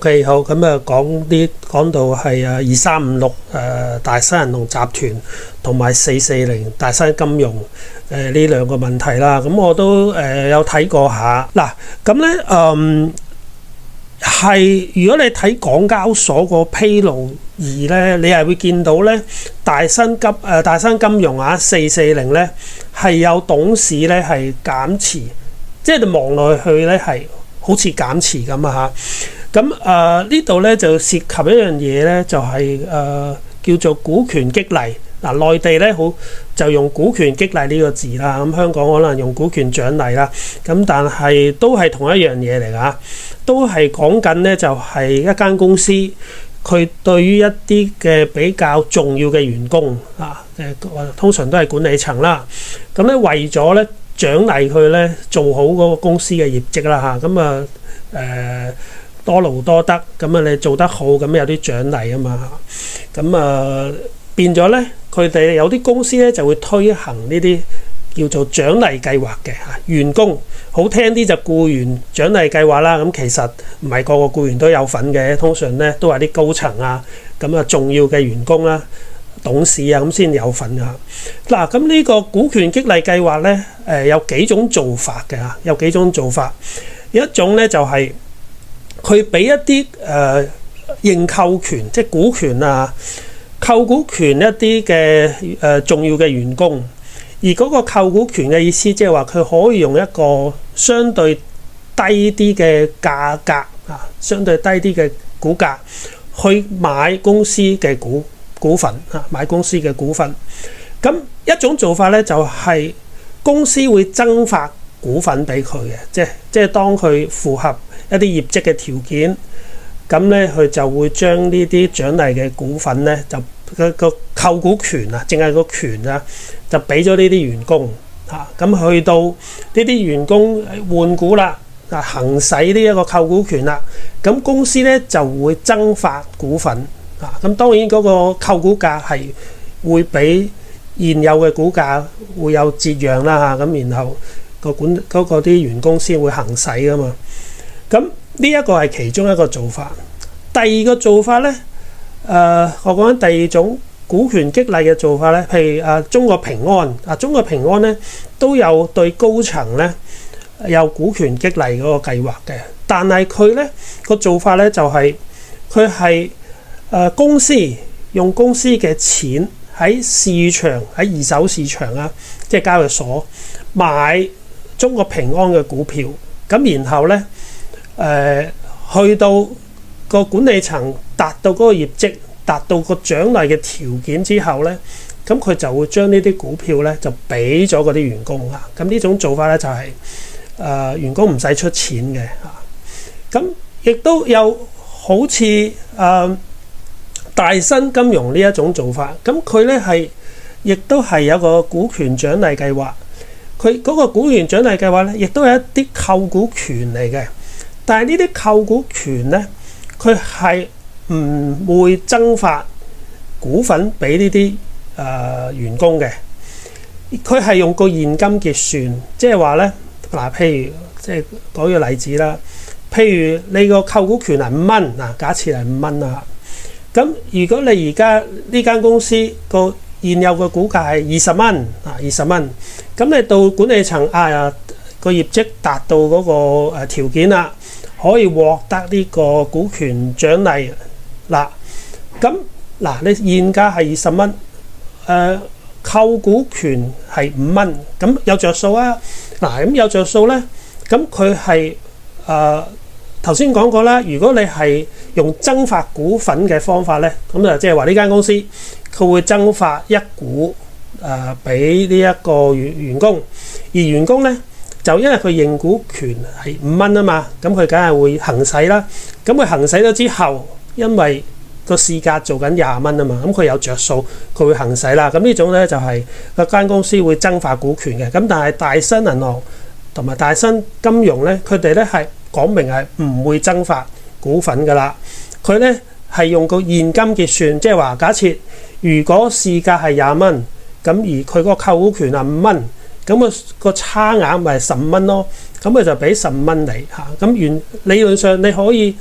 OK， 好，咁講到係2356大新銀行集團同埋440大新金融呢兩個問題啦。咁我都有睇過下嗱，咁咧係如果你睇港交所個披露咧，你係會見到咧大新金融440咧係有董事咧係減持，即係你望落去咧係好似減持咁啊嚇。咁呢度咧就涉及一樣嘢咧，就係叫做股權激勵。內地咧就用股權激勵呢個字啦，咁香港可能用股權獎勵啦。咁但係都係同一樣嘢嚟㗎，都係講緊咧就係一間公司佢對於一啲嘅比較重要嘅員工通常都係管理層啦。咁咧為咗咧獎勵佢咧做好嗰個公司嘅業績啦嚇，咁多勞多得，咁你做得好，咁有啲獎勵啊嘛。咁變咗咧，佢哋有啲公司咧就會推行呢啲叫做獎勵計劃嘅嚇，員工好聽啲就僱員獎勵計劃啦。咁其實唔係個個僱員都有份嘅，通常咧都係啲高層咁重要嘅員工啦、董事咁先有份㗎。嗱，咁呢個股權激勵計劃咧有幾種做法嘅嚇，有幾種做法。有一種咧就係佢俾一啲認購權，即係股權購股權一啲嘅重要嘅員工，而嗰個購股權嘅意思，即係話佢可以用一個相對低啲嘅價格相對低啲嘅股價去買公司嘅股份買公司嘅股份。咁一種做法咧就係公司會增發股份俾佢嘅，即係當佢符合一啲業績嘅條件，咁咧佢就會將呢啲獎勵嘅股份咧就個購股權淨係個權就俾咗呢啲員工咁去到呢啲員工換股啦行使呢一個購股權啦，咁公司咧就會增發股份咁當然嗰個購股價係會比現有嘅股價會有折讓啦咁然後嗰個啲員工先會行使噶嘛。咁呢一個係其中一個做法。第二個做法咧我講緊第二種股權激勵嘅做法咧，譬如中國平安中國平安咧都有對高層咧有股權激勵嗰個計劃嘅，但係佢咧個做法咧就係佢係公司用公司嘅錢喺市場喺二手市場即係交易所買中國平安嘅股票，咁然後咧去到個管理層達到嗰個業績達到個獎勵嘅條件之後咧，咁佢就會將呢啲股票咧就俾咗嗰啲員工咁呢種做法咧就係員工唔使出錢嘅咁亦都有好似大新金融呢一種做法，咁佢咧亦都係有個股權獎勵計劃。佢嗰個股權獎勵計劃咧，亦都係一啲購股權嚟嘅，但係呢啲購股權咧，佢係唔會增發股份俾呢啲員工嘅，佢係用個現金結算，即係話咧譬如即係舉個例子啦，譬如你個購股權係5蚊假設係5蚊咁如果你而家呢間公司個現有嘅股價係20蚊20蚊，咁你到管理層個業績達到嗰個條件啦，可以獲得呢個股權獎勵咁你現價係20蚊，購股權係5蚊，咁有着數咁有着數咧，咁佢係頭先講過啦，如果你係用增發股份嘅方法咧，咁就即係話呢間公司佢會增發一股俾呢一個員工，而員工咧就因為佢認股權係5蚊嘛，咁佢梗係會行使啦。咁佢行使咗之後，因為個市價做緊20蚊嘛，咁佢有着數，佢會行使啦。咁呢種咧就係嗰間公司會增發股權嘅。咁但係大新銀行同埋大新金融咧，佢哋咧係講明係唔會增發股份噶啦。佢咧係用個現金結算，即係話假設如果市價係20蚊，咁而佢個購股權係5蚊，咁個差額咪15蚊咯。咁佢就俾15蚊你咁理論上你可以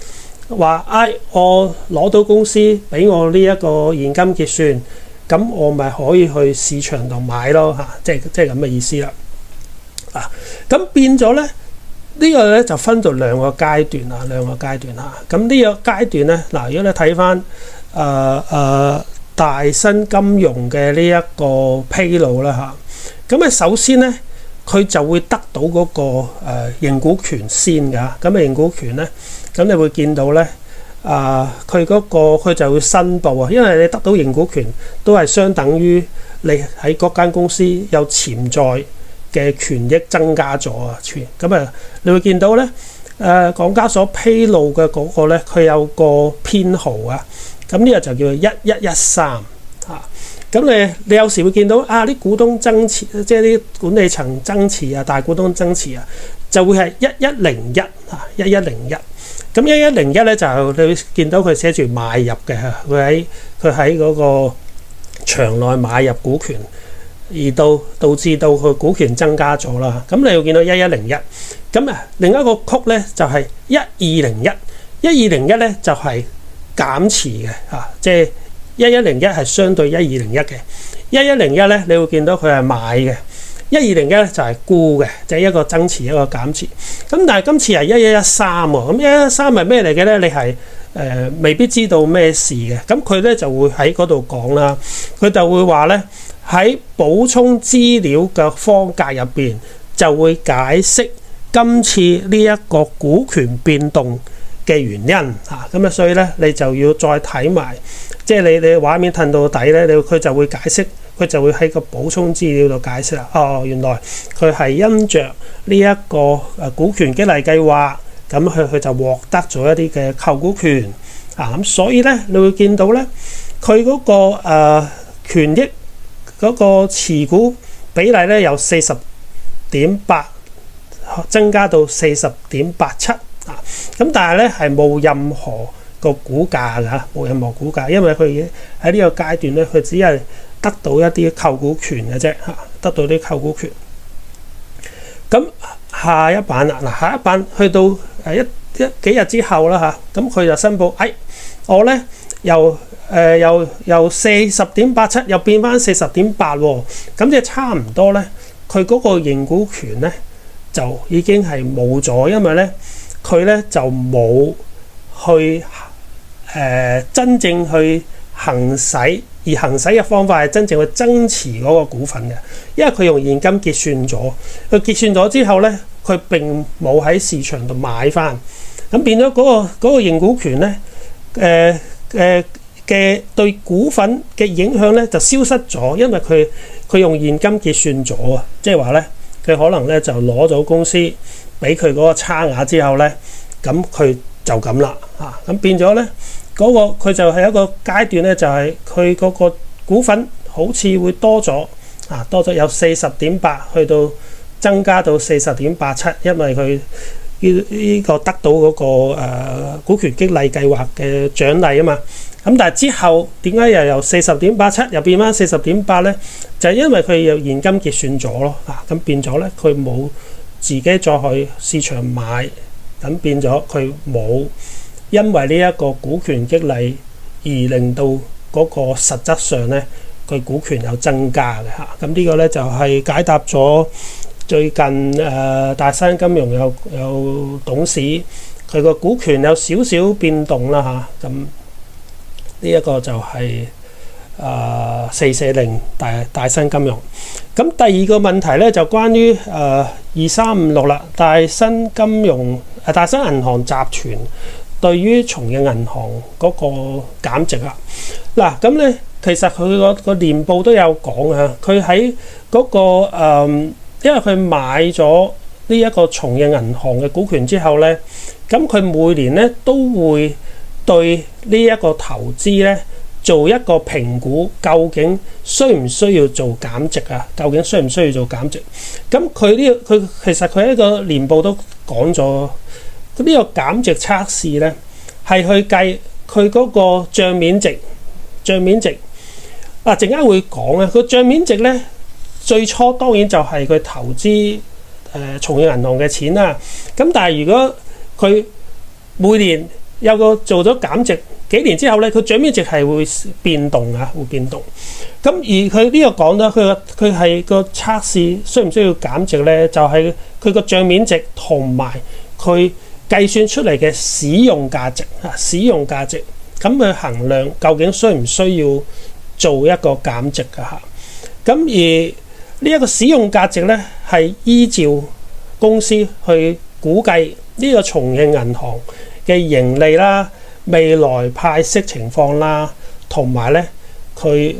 話我攞到公司俾我呢一個現金結算，咁我咪可以去市場度買咯嚇，即係咁嘅意思啦。咁變咗咧，呢個咧就分到兩個階段啦，咁呢個階段咧，嗱，如果你睇翻大新金融嘅呢一個披露啦嚇，咁啊首先咧，佢就會得到嗰個認股權先㗎。咁認股權咧，咁你會見到咧，佢就會申報啊，因為你得到認股權都係相等於你喺嗰間公司有潛在嘅權益增加咗啊，咁啊，你會見到咧，港交所披露嘅嗰個咧，佢有個編號啊，咁呢個就叫做1113嚇。咁你有時會見到啲股東增持，即係啲管理層增持啊，大股東增持啊，就會係1101嚇，1101。咁1101咧就你會見到佢寫住買入嘅嚇，佢喺嗰個場內買入股權。而導致到佢股權增加咗啦，咁你會見到1101，咁另一個曲咧就係1201咧就係減持嘅嚇，即係1101係相對1201嘅，1101咧你會見到佢係買嘅，1201咧就係沽嘅，即係一個增持一個減持。咁但係今次係1113喎，咁1113係咩嚟嘅咧？你係未必知道咩事嘅，咁佢咧就會喺嗰度講啦，佢就會話咧。喺補充資料嘅方格入邊，就會解釋今次呢一個股權變動嘅原因嚇。咁所以咧，你就要再睇埋，即係你畫面褪到底咧，佢就會解釋，佢就會喺個補充資料度解釋啦。原來佢係因着呢一個股權激勵計劃，咁佢就獲得咗一啲嘅購股權啊。咁所以咧，你會見到咧，佢嗰個權益。嗰個持股比例咧由40.8增加到40.87啊，咁但係咧係冇任何個股價㗎，冇任何股價，因為佢喺呢個階段咧，佢只係得到一啲購股權嘅啫嚇，得到啲購股權。咁下一版啦，嗱下一版去到幾日之後啦嚇，咁佢就申報，我咧由40.87又變翻40.8喎，咁即係差唔多咧。佢嗰個認股權咧就已經係冇咗，因為咧佢咧就冇去真正去行使，而行使嘅方法係真正去增持嗰個股份嘅，因為佢用現金結算咗，佢結算咗之後咧，佢並冇喺市場度買翻，咁變咗嗰個認股權咧，嘅對股份嘅影響咧就消失咗，因為佢用現金結算咗啊，即係話咧佢可能咧就攞咗公司俾佢嗰個差額之後咧，咁佢就咁啦嚇，咁變咗咧嗰個佢就係一個階段咧，就係佢嗰個股份好似會多咗啊，多咗有40.8去到增加到40.87，因為佢呢個得到嗰個股權激勵計劃嘅獎勵啊嘛。咁但係之後點解又由40.87又變翻40.8咧？就係因為佢有現金結算咗咯，咁變咗咧佢冇自己再去市場買，咁變咗佢冇因為呢一個股權激勵而令到嗰個實質上咧佢股權有增加嘅嚇。咁呢個咧就係解答咗最近大新金融有董事佢個股權有少少變動啦嚇，咁。呢一個就係440大新金融。咁第二個問題咧就關於2356啦，大新金融大新銀行集團對於從業銀行嗰個減值啊。嗱咁咧其實佢個年報都有講啊，佢喺嗰個因為佢買咗呢一個從業銀行嘅股權之後咧，咁佢每年咧都會對呢一個投資咧做一個評估，究竟需唔需要做減值啊？究竟需唔需要做減值？咁佢其實佢喺個年報都講咗，呢個減值測試咧係去計佢嗰個帳面值。陣間會講啊，個帳面值咧最初當然就係佢投資從業銀行嘅錢啦。咁但係如果佢每年有個做咗減值幾年之後咧，佢帳面值係會變動啊，會變動。咁而佢呢個講咧，佢係個測試需唔需要減值咧？就係佢個帳面值同埋佢計算出嚟嘅使用價值啊，使用價值咁去衡量究竟需唔需要做一個減值㗎嚇。咁而呢一個使用價值咧，係依照公司去估計呢個重慶銀行嘅盈利啦、未來派息情況啦，同埋咧佢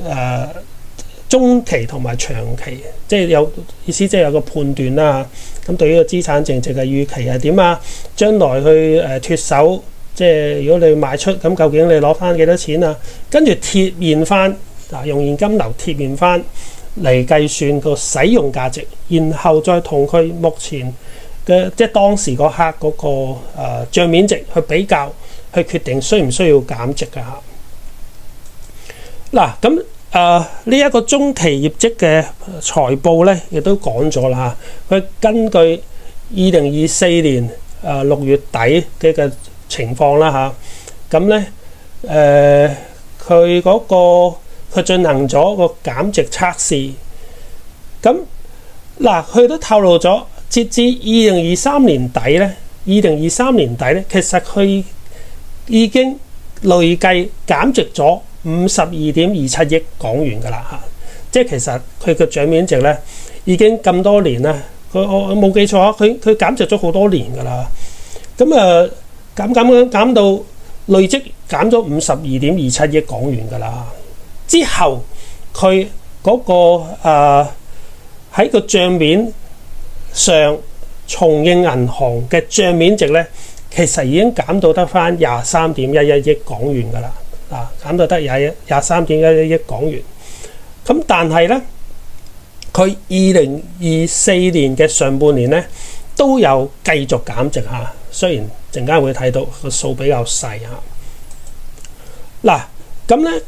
中期同埋長期，即係有意思，即係有個判斷啦。咁對於個資產淨值嘅預期係點啊？將來去脫手，即係如果你賣出，咁究竟你攞翻幾多錢啊？跟住貼現翻用現金流貼現翻嚟計算個使用價值，然後再同佢目前嘅即係當時嗰刻嗰個帳面值去比較，去決定需唔需要減值㗎嚇。嗱咁呢一個中期業績嘅財報咧，亦都講咗啦嚇。佢根據2024年6月底嘅情況啦嚇，咁咧佢嗰個佢進行咗個減值測試。咁嗱，佢都透露咗，截至2023年底咧，2023年底咧，其實佢已經累計減值咗52.27億港元㗎啦嚇，即係其實佢嘅帳面值咧已經咁多年啦，我冇記錯啊，佢減值咗好多年㗎啦，咁減到累積減咗52.27億港元㗎啦，之後佢嗰個喺個帳面上，重慶銀行嘅帳面值咧，其實已經減到得翻23.11億港元㗎啦。減到得23.11億港元。咁但係咧，佢2024年嘅上半年咧都有繼續減值嚇，雖然陣間會睇到個數比較細嚇。嗱，咁咧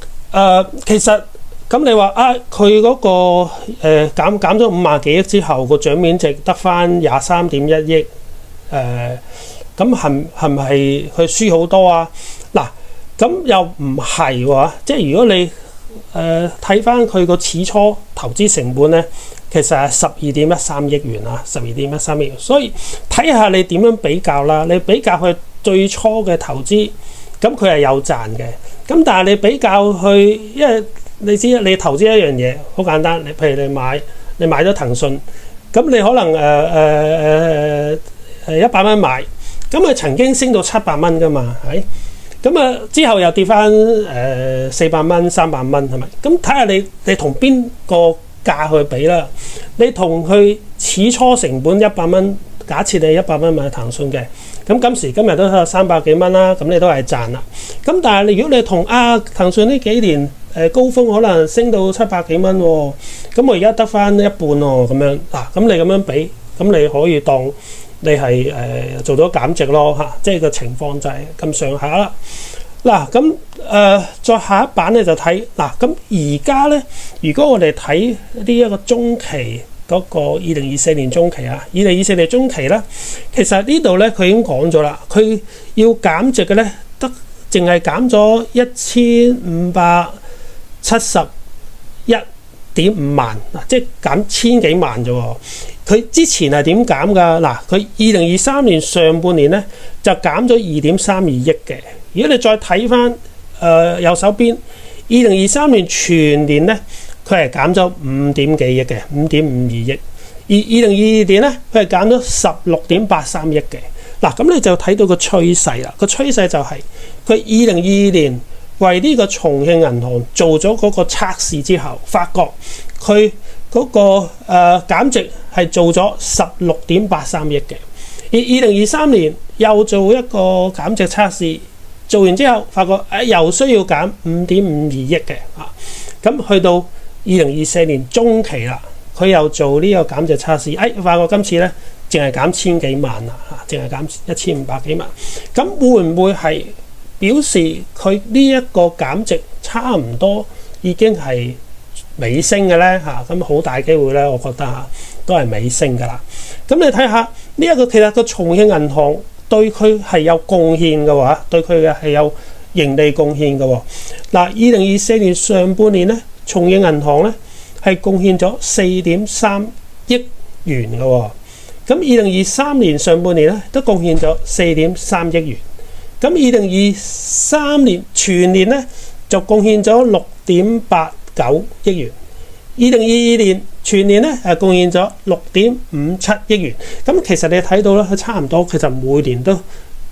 其實咁你話佢嗰個減咗50幾億之後，個帳面值得翻23.1億，咁係咪佢輸好多啊？嗱，咁又唔係喎，即係如果你睇翻佢個始初投資成本咧，其實係12.13億元啊，12.13億元。所以睇下你點樣比較啦。你比較佢最初嘅投資，咁佢係有賺嘅。咁但係你比較去，因為你知你投資一樣嘢好簡單，譬如你買咗騰訊，咁你可能100蚊買，咁佢曾經升到700蚊㗎嘛，係。咁之後又跌翻400蚊、300蚊，係咪？咁睇下你同邊個價去比啦？你同佢始初成本100蚊，假設你100蚊買騰訊嘅，咁今時今日都有300幾蚊啦，咁你都係賺啦。咁但係如果你同騰訊呢幾年高峰可能升到700幾蚊喎，咁我而家得翻一半喎，咁樣咁你咁樣比，咁你可以當你係做咗減值咯嚇，即係個情況就係咁上下啦。嗱，咁再下一版咧就睇嗱，咁而家咧，如果我哋睇呢一個中期嗰個2024年中期啊，2024年中期咧，其實呢度咧佢已經講咗啦，佢要減值嘅咧得淨係減咗1571.5萬嗱，即係減千幾萬啫喎。佢之前係點減㗎？嗱，佢2023年上半年咧就減咗2.32億嘅。如果你再睇翻右手邊，2023年全年咧佢係減咗5點幾億嘅，5.52億。而2022年咧佢係減咗16.83億嘅。嗱，咁你就睇到個趨勢啦。個趨勢就係佢2022年為呢個重慶銀行做咗嗰個測試之後，發覺佢嗰個減值係做咗16.83億嘅，而2023年又做一個減值測試，做完之後發覺又需要減5.52億嘅咁去到2024年中期啦，佢又做呢個減值測試，發覺今次咧淨係減千幾萬啦淨係減1500幾萬，咁會唔會係表示佢呢一個減值差唔多已經係尾聲嘅咧咁好大機會咧，我覺得都係尾聲㗎啦。咁你睇下呢一個其實個重慶銀行對佢係有貢獻嘅話，對佢嘅係有盈利貢獻嘅喎。嗱，2024年上半年咧，松影銀行咧係貢獻咗4.3億元嘅喎。咁2023年上半年咧都貢獻咗4.3億元。咁2023年全年咧就貢獻咗6.89億元。2022年全年咧係貢獻咗6.57億元。咁其實你睇到咧，佢差唔多，其實每年都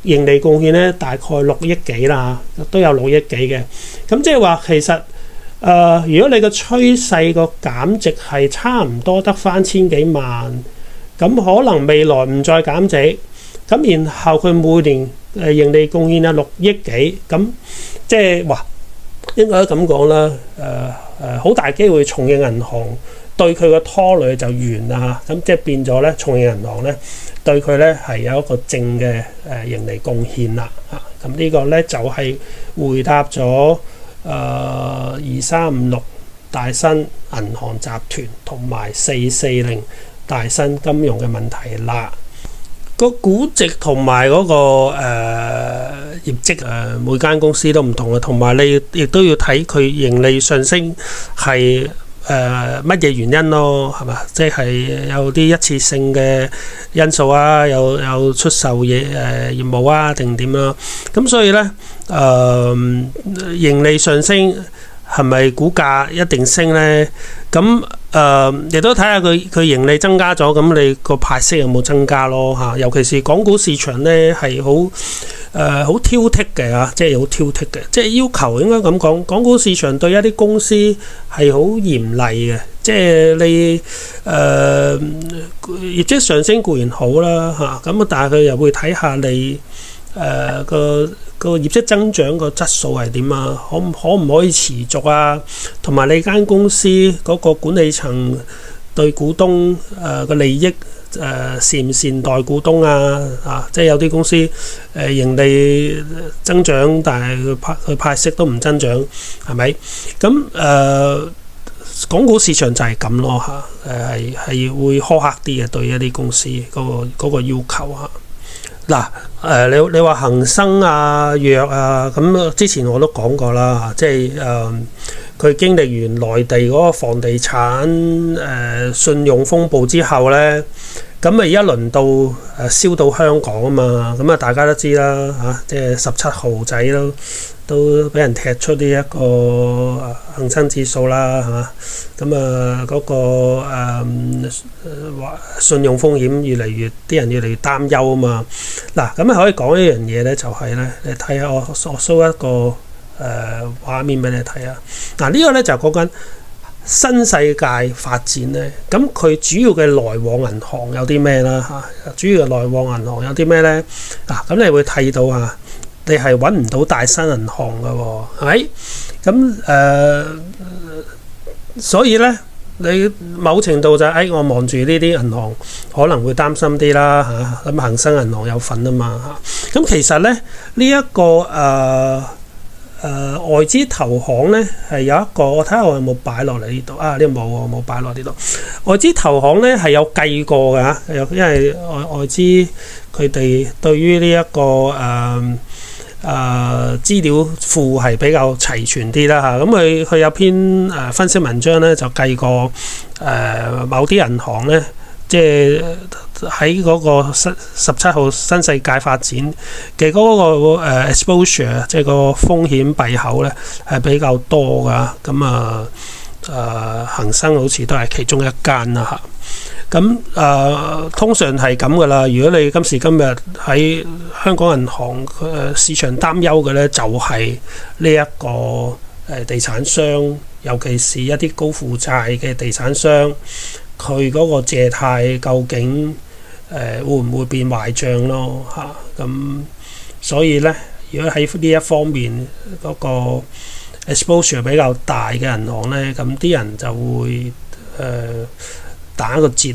盈利貢獻咧大概6億幾啦，都有6億幾嘅。咁即係話其實如果你個趨勢個減值係差唔多得返千幾萬，咁可能未來唔再減值，咁然後佢每年盈利貢獻6億幾，咁即係話應該咁講啦。好大機會松影銀行對佢個拖累就完啦，咁即係變咗咧，松影銀行咧對佢咧係有一個正嘅盈利貢獻啦。咁呢個咧就係回答咗2356大新銀行集團同埋440大新金融嘅問題啦。個估值同埋嗰個業績每間公司都唔同嘅，同埋你亦都要睇佢盈利上升係乜嘢原因咯，係嘛？即係有啲一次性嘅因素啊，有出售業務啊，定點啦。咁所以咧盈利上升係咪股價一定升咧？咁亦都睇下佢盈利增加咗，咁你個派息有冇增加咯嚇？尤其是港股市場咧係好挑剔嘅嚇，即係好挑剔嘅，即係要求應該咁講，港股市場對一啲公司係好嚴厲嘅，即係你業績上升固然好啦嚇，咁但係佢又會睇下你個業績增長個質素係點啊？可唔可以持續啊？同埋你間公司嗰個管理層對股東個利益善唔善待股東啊？即係有啲公司盈利增長，但係佢派息都唔增長，係咪？咁港股市場就係咁咯嚇，係會苛刻啲嘅對一啲公司嗰個要求嚇。嗱，你話恒生啊、藥啊，咁之前我都講過啦，即係佢經歷完內地嗰個房地產信用風暴之後咧，咁啊而家輪到燒到香港啊嘛，咁啊大家都知啦嚇，即係17號仔都俾人踢出呢一個恒生指數啦嚇，咁嗰個信用風險啲人越嚟越擔憂啊嘛。嗱，咁可以講一樣嘢咧，就係咧，你睇下我 show 一個畫面俾你睇下。嗱，呢個咧就講緊新世界發展咧，咁佢主要嘅來往銀行有啲咩啦嚇？主要嘅來往銀行有啲咩咧？嗱，咁你會睇到啊。你係揾唔到大新銀行嘅喎，係咪？咁所以咧，你某程度就係我望住呢啲銀行可能會擔心啲啦嚇。咁恒生銀行有份啊嘛嚇。咁其實咧呢一個外資投行咧係有一個，我睇下我有冇擺落嚟呢度啊？呢度冇，我冇擺落呢度。外資投行咧係有計過㗎，因為外資佢哋對於呢一個資料庫係比較齊全啲啦嚇，咁佢有篇分析文章咧就計過某啲銀行咧，即係喺嗰個17號新世界發展嘅嗰個exposure， 即係個風險閉口咧係比較多噶，咁恒生好似都係其中一間啦嚇。咁通常係咁噶啦。如果你今時今日喺香港銀行市場擔憂嘅咧，就係呢一個地產商，尤其是一啲高負債嘅地產商，佢嗰個借貸究竟會唔會變壞帳咯嚇？咁所以咧，如果喺呢一方面嗰個 exposure 比較大嘅銀行咧，咁啲人就會打個折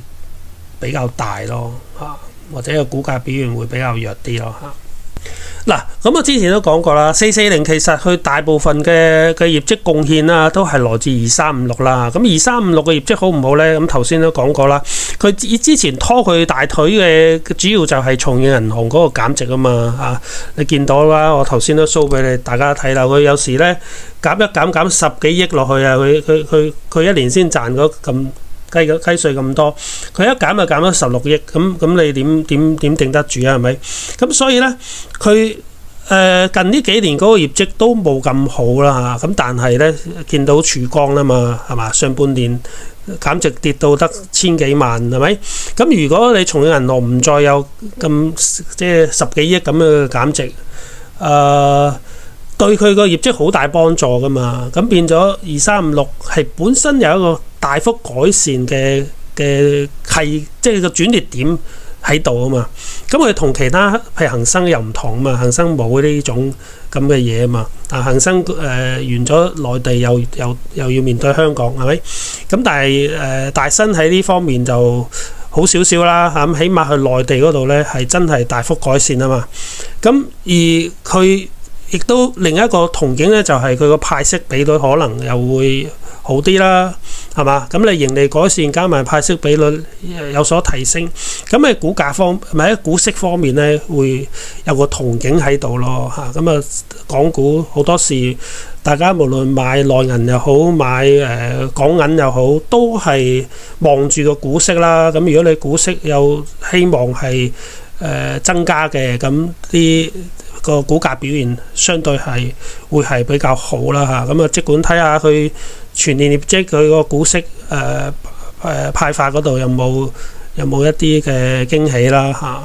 比較大咯嚇，或者個股價表現會比較弱啲咯嚇。嗱，咁我之前都講過啦，440其實佢大部分嘅業績貢獻啦，都係來自2356啦。咁2356嘅業績好唔好呢？咁頭先都講過啦，佢之前拖佢大腿嘅主要就係重慶銀行嗰個減值啊嘛。啊，你見到啦，我頭先都 show 俾你大家睇啦。佢有時呢減一減10幾億落去啊，佢一年先賺嗰咁雞碎咁多，佢一減就減咗16億，咁你點頂得住啊？係咪？咁所以呢，佢近呢幾年嗰個業績都冇咁好啦嚇，咁但係呢，見到曙光啦嘛，係嘛？上半年減值跌到得千幾萬，係咪？咁如果你重慶銀行唔再有咁即係10幾億咁嘅減值，對佢個業績好大幫助噶嘛，咁變咗2356係本身有一個大幅改善嘅係即係個轉捩點喺度啊嘛，咁佢同其他譬如恒生又唔同啊嘛，恒生冇呢種咁嘅嘢啊嘛，恒生完咗內地又要面對香港係咪？咁但係大新喺呢方面就好少少啦嚇，起碼去內地嗰度呢係真係大幅改善啊嘛，咁而佢亦都另一個憧憬咧，就係佢個派息比率可能又會好啲啦，係嘛？咁你盈利改善加埋派息比率有所提升，咁喺股價方咪喺股息方面咧，會有個憧憬喺度咯嚇。咁啊，港股好多時，大家無論買內銀又好，買港銀又好，都係望住個股息啦。咁如果你股息有希望係增加嘅，咁啲個股價表現相對係會係比較好啦嚇，咁啊即管睇下佢全年業績佢個股息派發嗰度有冇一啲嘅驚喜啦嚇。